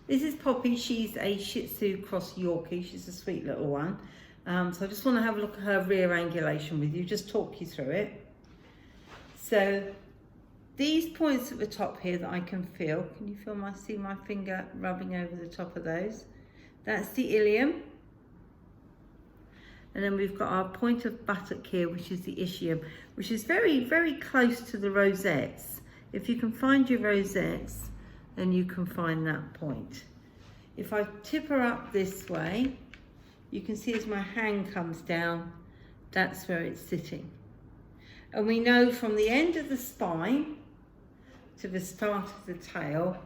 This is Poppy. She's a Shih Tzu cross Yorkie. She's a sweet little one. So I just want to have a look at her rear angulation with you, just talk you through it. So these points at the top here that I can feel, can you feel see my finger rubbing over the top of those? That's the ilium. And then we've got our point of buttock here, which is the ischium, which is very, very close to the rosettes. If you can find your rosettes, then you can find that point. If I tip her up this way, you can see as my hand comes down, that's where it's sitting. And we know from the end of the spine to the start of the tail,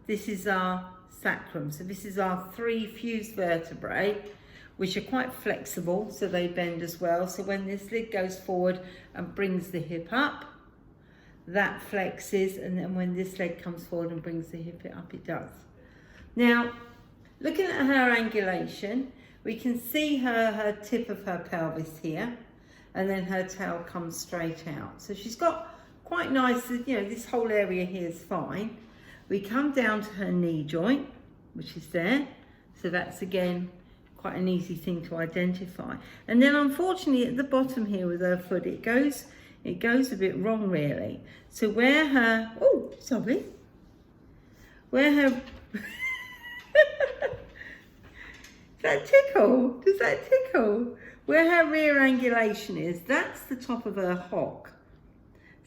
this is our sacrum. So this is our 3 fused vertebrae, which are quite flexible, so they bend as well. So when this lid goes forward and brings the hip up, that flexes, and then when this leg comes forward and brings the hip up, it does. Now, looking at her angulation, we can see her tip of her pelvis here, and then her tail comes straight out. So she's got quite nice, you know, this whole area here is fine. We come down to her knee joint, which is there. So that's again, quite an easy thing to identify. And then unfortunately at the bottom here with her foot, it goes a bit wrong really. So where her, oh, sorry. Where her, that tickle, does that tickle? Where her rear angulation is, that's the top of her hock.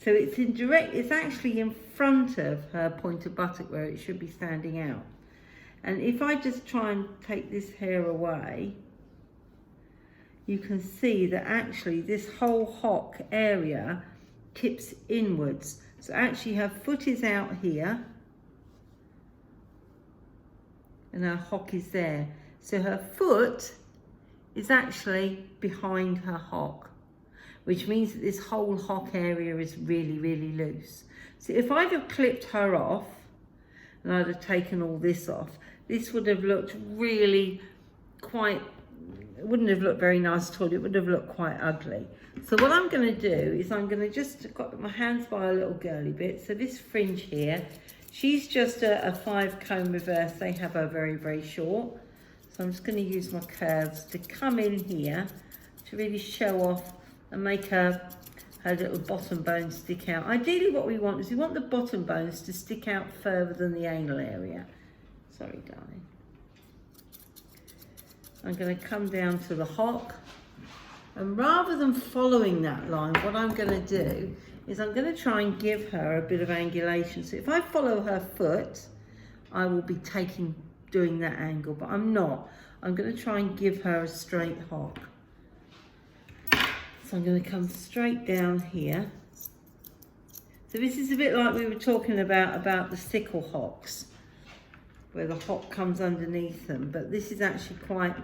So it's actually in front of her point of buttock where it should be standing out. And if I just try and take this hair away, you can see that actually this whole hock area tips inwards. So actually her foot is out here and her hock is there. So her foot is actually behind her hock, which means that this whole hock area is really, really loose. So if I'd have clipped her off and I'd have taken all this off, this would have looked really quite, it wouldn't have looked very nice at all. It would have looked quite ugly. So what I'm going to do is I'm going to just got my hands by a little girly bit. So this fringe here, she's just a 5-comb reverse. They have her very, very short. So I'm just going to use my curves to come in here to really show off and make her little bottom bone stick out. Ideally what we want is we want the bottom bones to stick out further than the anal area. Sorry, darling. I'm going to come down to the hock, and rather than following that line, what I'm going to do is I'm going to try and give her a bit of angulation. So if I follow her foot, I will be doing that angle, but I'm not. I'm going to try and give her a straight hock. So I'm going to come straight down here. So this is a bit like we were talking about the sickle hocks, where the hock comes underneath them, but this is actually quite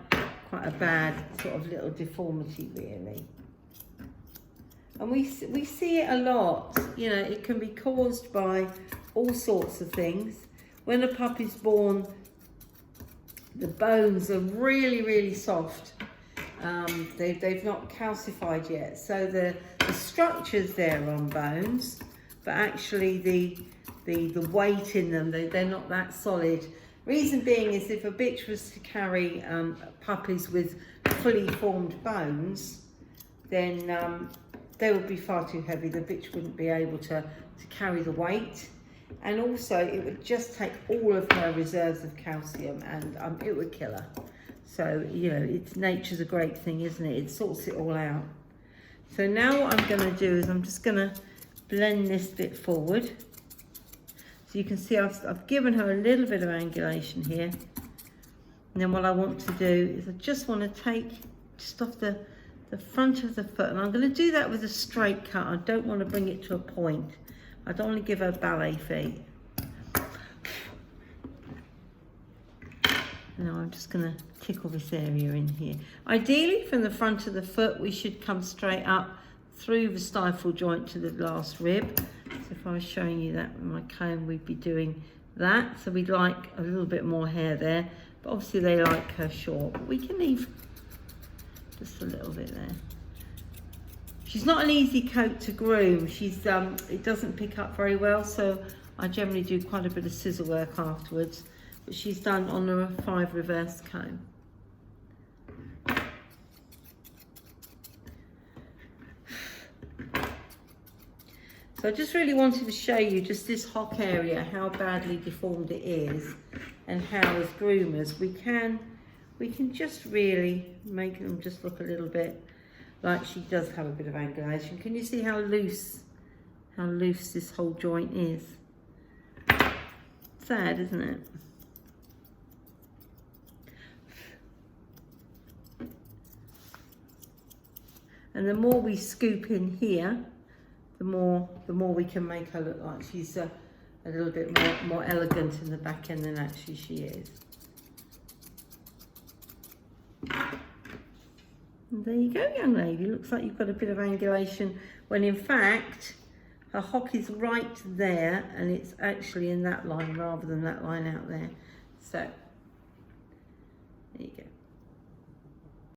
a bad sort of little deformity really. And we see it a lot, you know, it can be caused by all sorts of things. When a puppy's born, the bones are really, really soft. They've not calcified yet, so the structure's there on bones, but actually the weight in them, they're not that solid. Reason being is if a bitch was to carry puppies with fully formed bones, then they would be far too heavy. The bitch wouldn't be able to carry the weight, and also it would just take all of her reserves of calcium, and it would kill her. So, you know, nature's a great thing, isn't it? It sorts it all out. So now what I'm going to do is I'm just going to blend this bit forward. So you can see I've given her a little bit of angulation here. And then what I want to do is I just want to take just off the front of the foot. And I'm going to do that with a straight cut. I don't want to bring it to a point. I don't want to give her ballet feet. Now I'm just going to tickle this area in here. Ideally from the front of the foot we should come straight up through the stifle joint to the last rib. So if I was showing you that with my comb, we'd be doing that. So we'd like a little bit more hair there, but obviously they like her short. But we can leave just a little bit there. She's not an easy coat to groom. It doesn't pick up very well, so I generally do quite a bit of scissor work afterwards. but she's done on a 5 reverse comb. So I just really wanted to show you just this hock area, how badly deformed it is, and how as groomers we can just really make them just look a little bit like she does have a bit of angulation. Can you see how loose this whole joint is? Sad, isn't it? And the more we scoop in here, the more we can make her look like she's a little bit more elegant in the back end than actually she is. And there you go, young lady. Looks like you've got a bit of angulation when in fact her hock is right there and it's actually in that line rather than that line out there. So